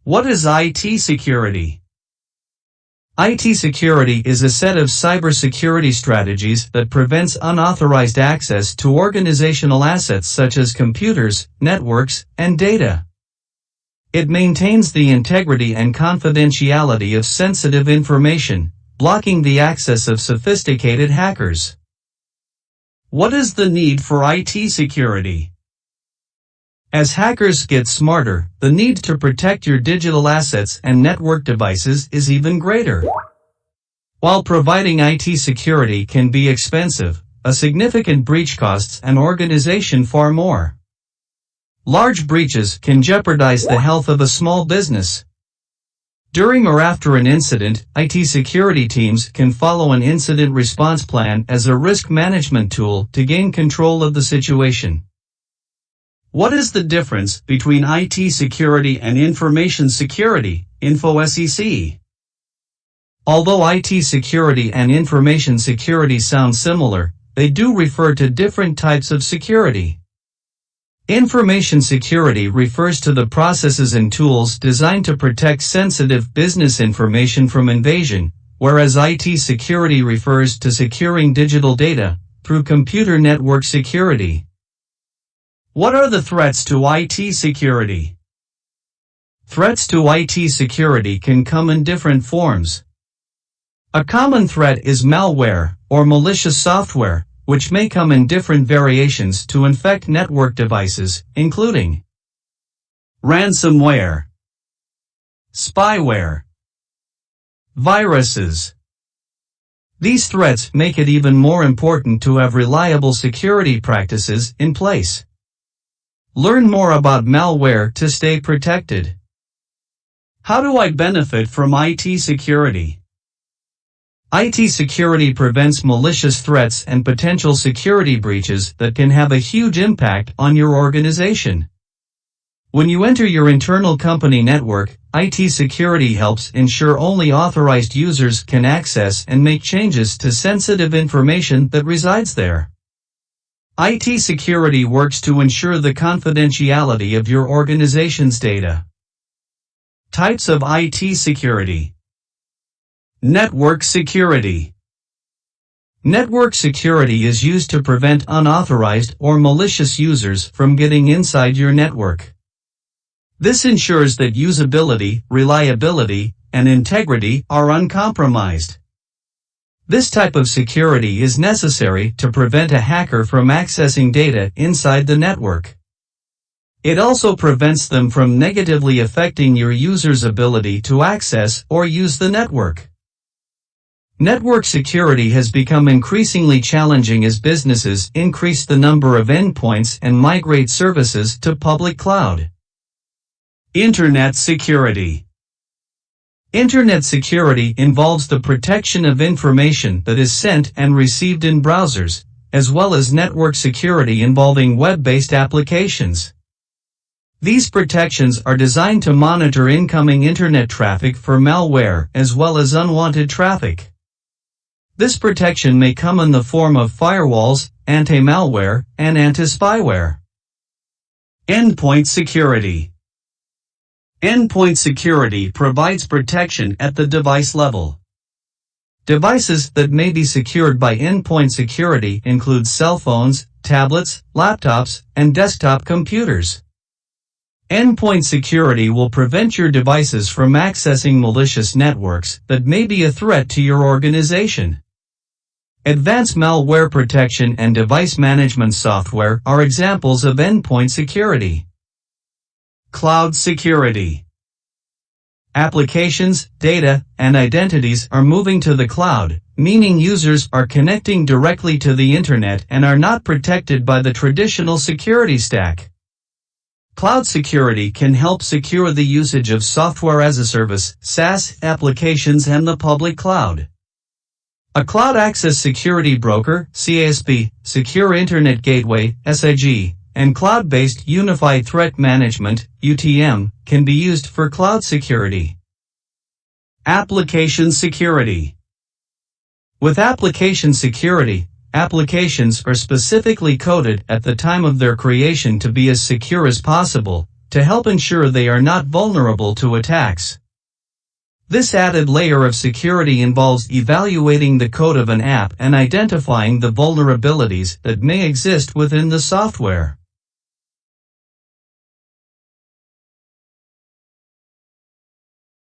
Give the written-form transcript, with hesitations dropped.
What is IT security? IT security is a set of cybersecurity strategies that prevents unauthorized access to organizational assets such as computers, networks, and data. It maintains the integrity and confidentiality of sensitive information, blocking the access of sophisticated hackers. What is the need for IT security? As hackers get smarter, the need to protect your digital assets and network devices is even greater. While providing IT security can be expensive, a significant breach costs an organization far more. Large breaches can jeopardize the health of a small business. During or after an incident, IT security teams can follow an incident response plan as a risk management tool to gain control of the situation. What is the difference between IT security and information security, InfoSec? Although IT security and information security sound similar, they do refer to different types of security. Information security refers to the processes and tools designed to protect sensitive business information from invasion, whereas IT security refers to securing digital data through computer network security. What are the threats to IT security? Threats to IT security can come in different forms. A common threat is malware, or malicious software, which may come in different variations to infect network devices, including ransomware, spyware, viruses. These threats make it even more important to have reliable security practices in place. Learn more about malware to stay protected. How do I benefit from IT security? IT security prevents malicious threats and potential security breaches that can have a huge impact on your organization. When you enter your internal company network, IT security helps ensure only authorized users can access and make changes to sensitive information that resides there. IT security works to ensure the confidentiality of your organization's data. Types of IT security. Network security. Network security is used to prevent unauthorized or malicious users from getting inside your network. This ensures that usability, reliability, and integrity are uncompromised. This type of security is necessary to prevent a hacker from accessing data inside the network. It also prevents them from negatively affecting your users' ability to access or use the network. Network security has become increasingly challenging as businesses increase the number of endpoints and migrate services to public cloud. Internet security. Internet security involves the protection of information that is sent and received in browsers, as well as network security involving web-based applications. These protections are designed to monitor incoming internet traffic for malware as well as unwanted traffic. This protection may come in the form of firewalls, anti-malware, and anti-spyware. Endpoint security. Endpoint security provides protection at the device level. Devices that may be secured by endpoint security include cell phones, tablets, laptops, and desktop computers. Endpoint security will prevent your devices from accessing malicious networks that may be a threat to your organization. Advanced malware protection and device management software are examples of endpoint security. Cloud security. Applications, data, and identities are moving to the cloud, meaning users are connecting directly to the internet and are not protected by the traditional security stack. Cloud security can help secure the usage of software as a service, SaaS, applications and the public cloud. A Cloud Access Security Broker, CASB, Secure Internet Gateway, SIG, and Cloud-Based Unified Threat Management, UTM, can be used for cloud security. Application security. With application security, applications are specifically coded at the time of their creation to be as secure as possible, to help ensure they are not vulnerable to attacks. This added layer of security involves evaluating the code of an app and identifying the vulnerabilities that may exist within the software.